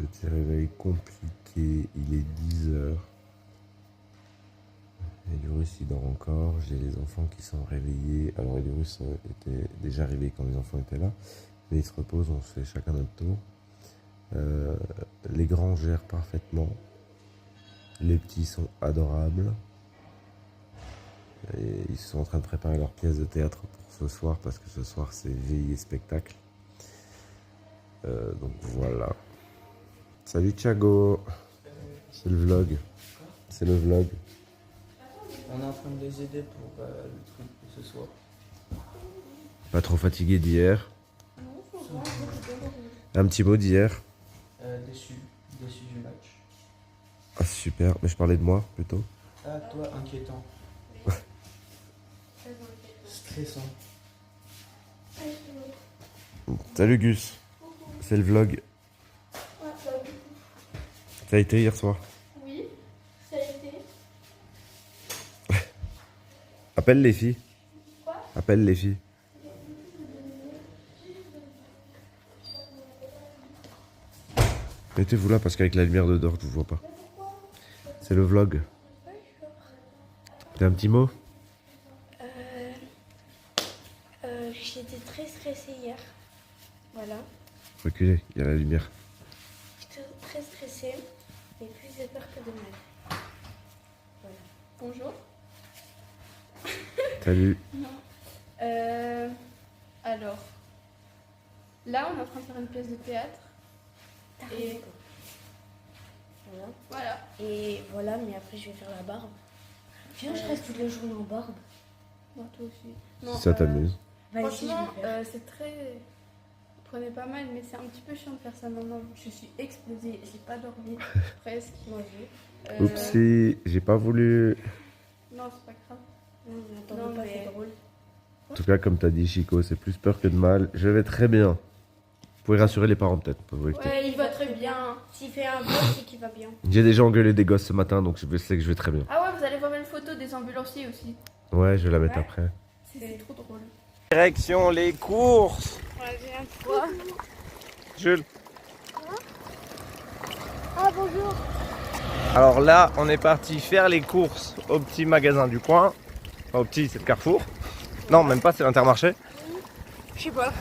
Petit réveil compliqué, il est 10 h. Elurus il dort encore, j'ai les enfants qui sont réveillés. Alors Elurus était déjà réveillé quand les enfants étaient là, mais ils se reposent, on se fait chacun notre tour. Les grands gèrent parfaitement, les petits sont adorables. Et ils sont en train de préparer leur pièce de théâtre pour ce soir, parce que ce soir c'est veillée spectacle. Donc voilà. Salut Thiago. C'est le vlog. C'est le vlog. On est en train de les aider pour le truc de ce soir. Pas trop fatigué d'hier. Un petit mot d'hier. Déçu du match. Ah super, mais je parlais de moi plutôt. Ah toi, inquiétant. Stressant. Salut Gus. C'est le vlog. Ça a été hier soir. Oui, ça a été. Appelle les filles. Quoi? Appelle les filles. Mettez-vous là parce qu'avec la lumière de dehors, je vous vois pas. C'est le vlog. T'as un petit mot? J'étais très stressée hier. Voilà. Reculez, il y a la lumière. J'étais très stressée et plus de peur que de mal. Voilà. Bonjour. Salut. Alors, là, on est en train de faire une pièce de théâtre. Et Voilà. voilà. Et voilà, mais après je vais faire la barbe. Viens, je reste toute la journée en barbe. Bon, toi aussi. Non, Si ça t'amuse. Vas-y, Franchement, je vais faire. c'est très. Vous prenez pas mal, mais c'est un petit peu chiant de faire ça maintenant. Je suis explosée, j'ai pas dormi, presque. Moi, je vais. Oupsie, j'ai pas voulu. Non, c'est pas grave. Non, mais Non, attendez pas, mais- c'est drôle. En tout cas, comme t'as dit, Chico, c'est plus peur que de mal. Je vais très bien. Vous pouvez rassurer les parents peut-être. Ouais, il va très bien. S'il fait un vlog, c'est qu'il va bien. J'ai déjà engueulé des gosses ce matin, donc je sais que je vais très bien. Ah ouais, vous allez voir une photo des ambulanciers aussi. Ouais, je vais la mettre Ouais. après. C'est trop drôle. Direction les courses. Quoi? Jules. Ah, bonjour. Alors là, on est parti faire les courses au petit magasin du coin. Enfin, au petit, c'est le Carrefour. Non, même pas, c'est l'Intermarché. Je sais pas.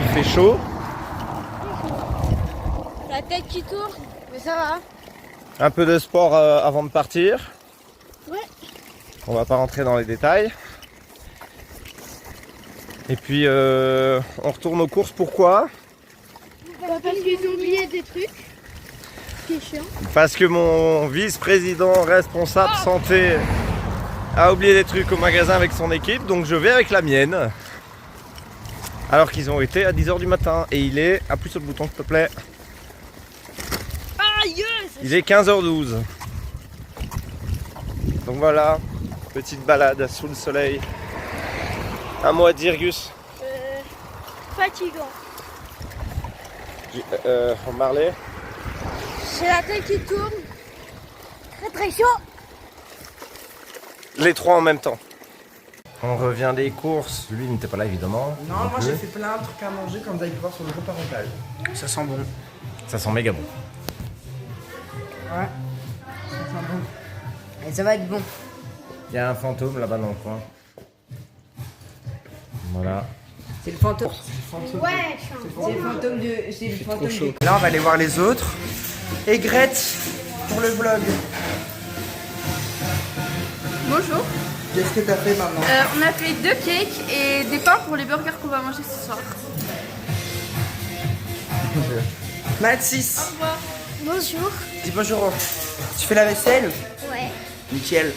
Il fait chaud. La tête qui tourne, mais ça va. Un peu de sport avant de partir. Ouais. On va pas rentrer dans les détails. Et puis on retourne aux courses. Pourquoi? Parce qu'ils ont oublié des trucs. Ce qui est chiant. Parce que mon vice-président responsable santé a oublié des trucs au magasin avec son équipe. Donc je vais avec la mienne. Alors qu'ils ont été à 10 h du matin. Et il est... Appuie sur le bouton s'il te plaît. Aïe! Il est 15 h 12. Donc voilà. Petite balade sous le soleil. Un mot à dire, Gus? Fatigant. Marley. J'ai la tête qui tourne. Très très chaud. Les trois en même temps. On revient des courses. Lui n'était pas là évidemment. Non, moi j'ai fait plein de trucs à manger comme vous avez pu voir sur le groupe parental. Ça sent bon. Ça sent méga bon. Ouais. Ça sent bon. Et ça va être bon. Il y a un fantôme là-bas dans le coin. Voilà. C'est le fantôme. Ouais, C'est le fantôme de. C'est le fantôme de. Là, on va aller voir les autres. Et Grete pour le vlog. Bonjour. Qu'est-ce que t'as fait maintenant? On a fait 2 cakes et des pains pour les burgers qu'on va manger ce soir. Mathis, Au revoir. bonjour. dis bonjour. Tu fais la vaisselle? Ouais. Nickel.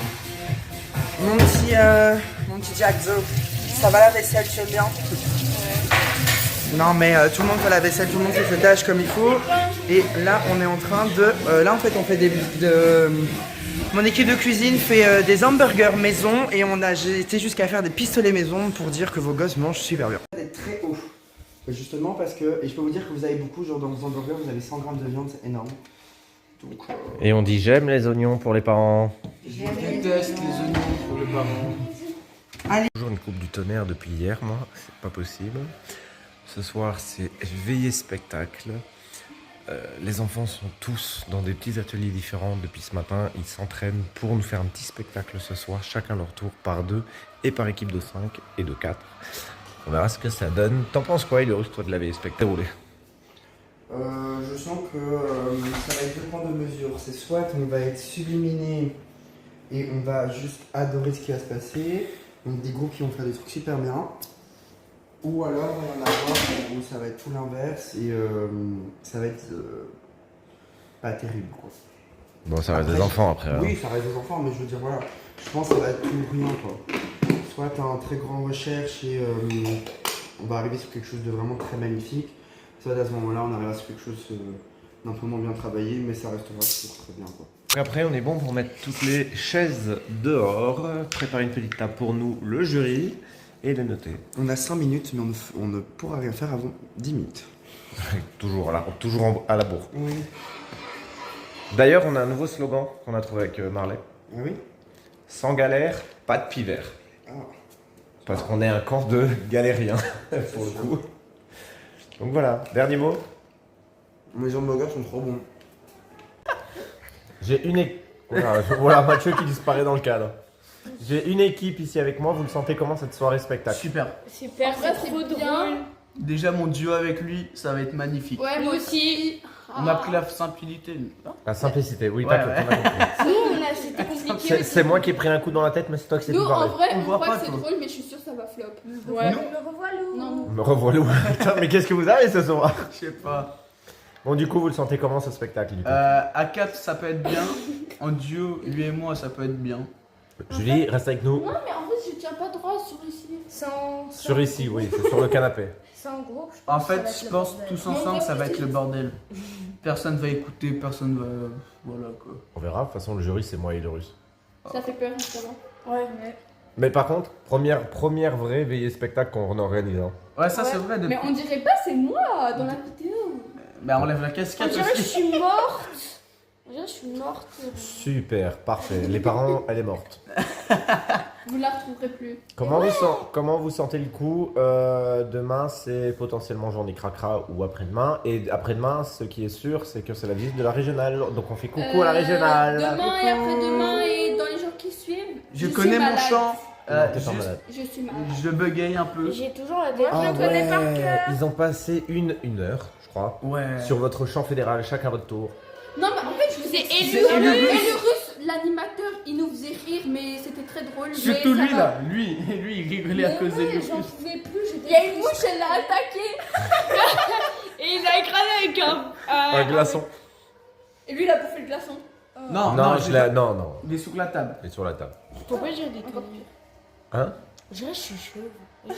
Mon petit Jackzo, ça va la vaisselle, tu aimes bien? Non mais tout le monde fait la vaisselle, tout le monde fait ses tâches comme il faut. Et là on est en train de... là en fait on fait mon équipe de cuisine fait des hamburgers maison et j'ai été jusqu'à faire des pistolets maison pour dire que vos gosses mangent super bien. Vous êtes très haut. Justement parce que... Et je peux vous dire que vous avez beaucoup, genre dans vos hamburgers vous avez 100 grammes de viande, c'est énorme. Donc... Et on dit j'aime les oignons pour les parents. je déteste les oignons pour les parents. Toujours une coupe du tonnerre depuis hier, moi. C'est pas possible. Ce soir, c'est veillée spectacle. Les enfants sont tous dans des petits ateliers différents depuis ce matin. Ils s'entraînent pour nous faire un petit spectacle ce soir, chacun leur tour par 2 et par équipe de 5 et de 4. On verra ce que ça donne. T'en penses quoi, Ilurus, toi, de la veillée spectacle? Je sens que ça va être deux points de mesure. C'est soit on va être subliminé et on va juste adorer ce qui va se passer, donc des groupes qui vont faire des trucs super bien, ou alors il y en a un où ça va être tout l'inverse et ça va être pas terrible quoi. Bon, ça reste Après, des enfants après. Oui, ça reste des enfants, mais je veux dire, voilà, je pense que ça va être tout ou rien quoi. Soit t'as un très grand recherche et on va arriver sur quelque chose de vraiment très magnifique, soit à ce moment-là on arrivera sur quelque chose d'un peu moins bien travaillé, mais ça restera toujours très bien quoi. Après, on est bon pour mettre toutes les chaises dehors, préparer une petite table pour nous, le jury, et les noter. On a 5 minutes, mais on ne pourra rien faire avant 10 minutes. Toujours à la bourre. Oui. D'ailleurs, on a un nouveau slogan qu'on a trouvé avec Marley. Ah oui. Sans galère, pas de pivert. Ah. Parce qu'on est un camp de galériens, pour le coup. Donc voilà, dernier mot. Mes hamburgers sont trop bons. J'ai une équipe. Voilà, Mathieu qui disparaît dans le cadre. J'ai une équipe ici avec moi, vous le sentez comment cette soirée spectacle? Super. Super, En vrai, c'est c'est trop bien. drôle. Déjà mon duo avec lui, ça va être magnifique. Ouais, moi aussi. On a pris la simplicité. La simplicité, oui, Ouais, t'inquiète, ouais. on a compris. Nous, c'était compliqué. C'est moi qui ai pris un coup dans la tête, mais c'est toi qui sais Nous, plus en parler. vrai, On on voit croit pas, que c'est toi. drôle, mais je suis sûre que ça va flop. Ouais. Nous, Me revoilà. Non. Me revoilà. Putain, mais qu'est-ce que vous avez ce soir? je sais pas. Bon, du coup, vous le sentez comment ce spectacle du coup À 4, ça peut être bien. En duo, lui et moi, ça peut être bien. Julie, reste avec nous. Non, mais en fait, je tiens pas droit sur ici. Sur ici, oui, c'est sur le canapé. C'est en gros. En fait, je pense tous ensemble, ça va être le bordel. Personne va écouter, personne va. Voilà quoi. On verra, de toute façon, le jury, c'est moi et le russe. Ça fait peur, justement. Ouais. Mais par contre, première vraie veillée spectacle qu'on organise. Hein. Ouais, ça c'est vrai. Mais on dirait pas, c'est moi dans la vidéo. Mais enlève la On casquette dirait que je aussi. suis morte. On dirait que je suis morte. Super, parfait. Les parents, elle est morte. Vous la retrouverez plus. Comment vous sentez le coup demain, c'est potentiellement journée cracra ou après-demain. Et après-demain, ce qui est sûr, c'est que c'est la visite de la régionale. Donc on fait coucou à la régionale. Demain et après-demain et dans les jours qui suivent. Je suis connais mon malade. chant. Non, t'es pas malade. Je suis malade. Je bugueille un peu. J'ai toujours la Ah je connais par cœur. Ils ont passé une heure, je crois, Ouais. sur votre chant fédéral, chacun votre tour. Non, mais en fait, je vous ai C'est élu. Élurus. Élurus, l'animateur, il nous faisait rire, mais c'était très drôle. Surtout mais lui ça va. là, lui il rigolait à cause de Ouais, lui. j'en pouvais plus. Il y a une mouche, elle l'a attaqué. Et il a écrasé avec Un glaçon. Et lui, il a bouffé le glaçon. Non, Non, je je l'ai. Non, non. Il est sous la table. Il est sur la table. Pourquoi j'ai des Encore pire. Hein? Je dirais que je suis chauve.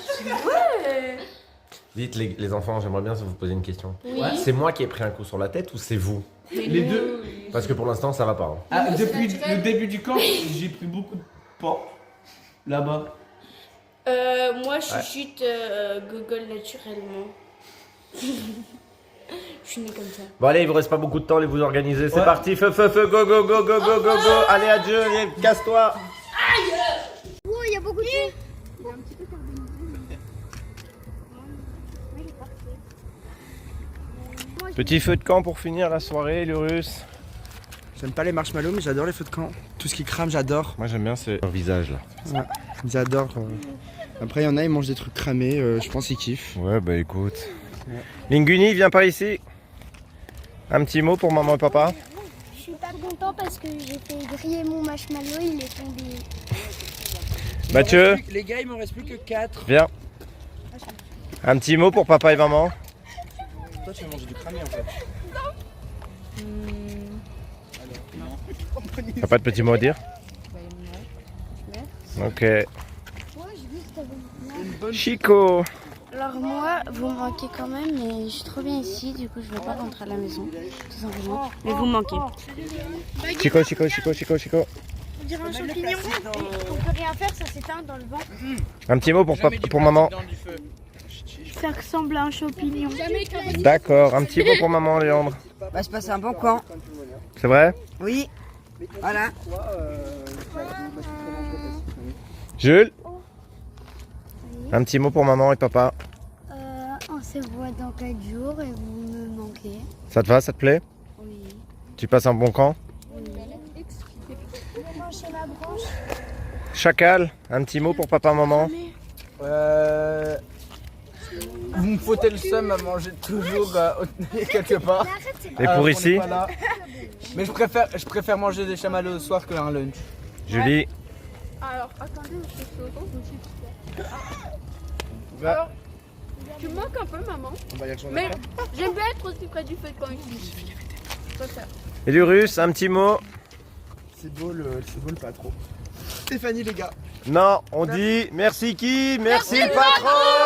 Dites les enfants, j'aimerais bien vous poser une question. Oui. Ouais. C'est moi qui ai pris un coup sur la tête ou c'est vous? Les deux. Parce que pour l'instant, ça va pas. Hein. Ah, Mais moi, c'est depuis naturel. le début du camp, j'ai pris beaucoup de pas là-bas. Moi, je chuchote Google naturellement. Je suis née comme ça. Bon allez, il vous reste pas beaucoup de temps, allez vous organiser. C'est Ouais. parti, feu, go, go, go, go, go, go, go. Allez, adieu, allez, casse-toi. Oh, il y a beaucoup de choses. Petit feu de camp pour finir la soirée, Lurus. J'aime pas les marshmallows, mais j'adore les feux de camp. Tout ce qui crame, j'adore. Moi j'aime bien leur visage là. J'adore. Après, il y en a, ils mangent des trucs cramés. Je pense qu'ils kiffent. Ouais, bah écoute. Linguni, viens par ici. Un petit mot pour maman et papa. Je suis pas content parce que j'ai fait griller mon marshmallow, il est tombé. Mathieu, Les gars, il m'en reste plus que 4. viens. Un petit mot pour papa et maman. Toi, tu vas manger du cramé en fait. T'as pas de petits mots à dire? Ok. Chico. Alors moi, vous me manquez quand même, mais je suis trop bien ici, du coup je vais pas rentrer à la maison, tout simplement. Mais vous me manquez. Chico. On dirait un champignon, on peut rien faire, ça s'éteint dans le vent. Un petit mot pour maman. Ça ressemble à un champignon. D'accord, un petit mot pour maman, Léandre. Va se passer un bon camp. C'est vrai? Oui. Voilà. Jules? Un petit mot pour maman et papa. On se voit dans 4 jours et vous me manquez. Ça te va, ça te plaît? Oui. Tu passes un bon camp? Chacal, un petit mot pour papa, maman? Vous me foutez le seum à manger toujours quelque part. Et pour on est ici? pas là. Mais je préfère manger des chamallows le soir qu'un lunch. Julie? Alors, attendez, je suis autant, je me suis Bah. Alors, tu me manques un peu, maman. Mais j'aime bien être aussi près du feu quand il cuit. Je préfère. Et du russe, un petit mot? C'est beau le pas trop. Stéphanie les gars. Non, on dit merci qui? Merci le patron!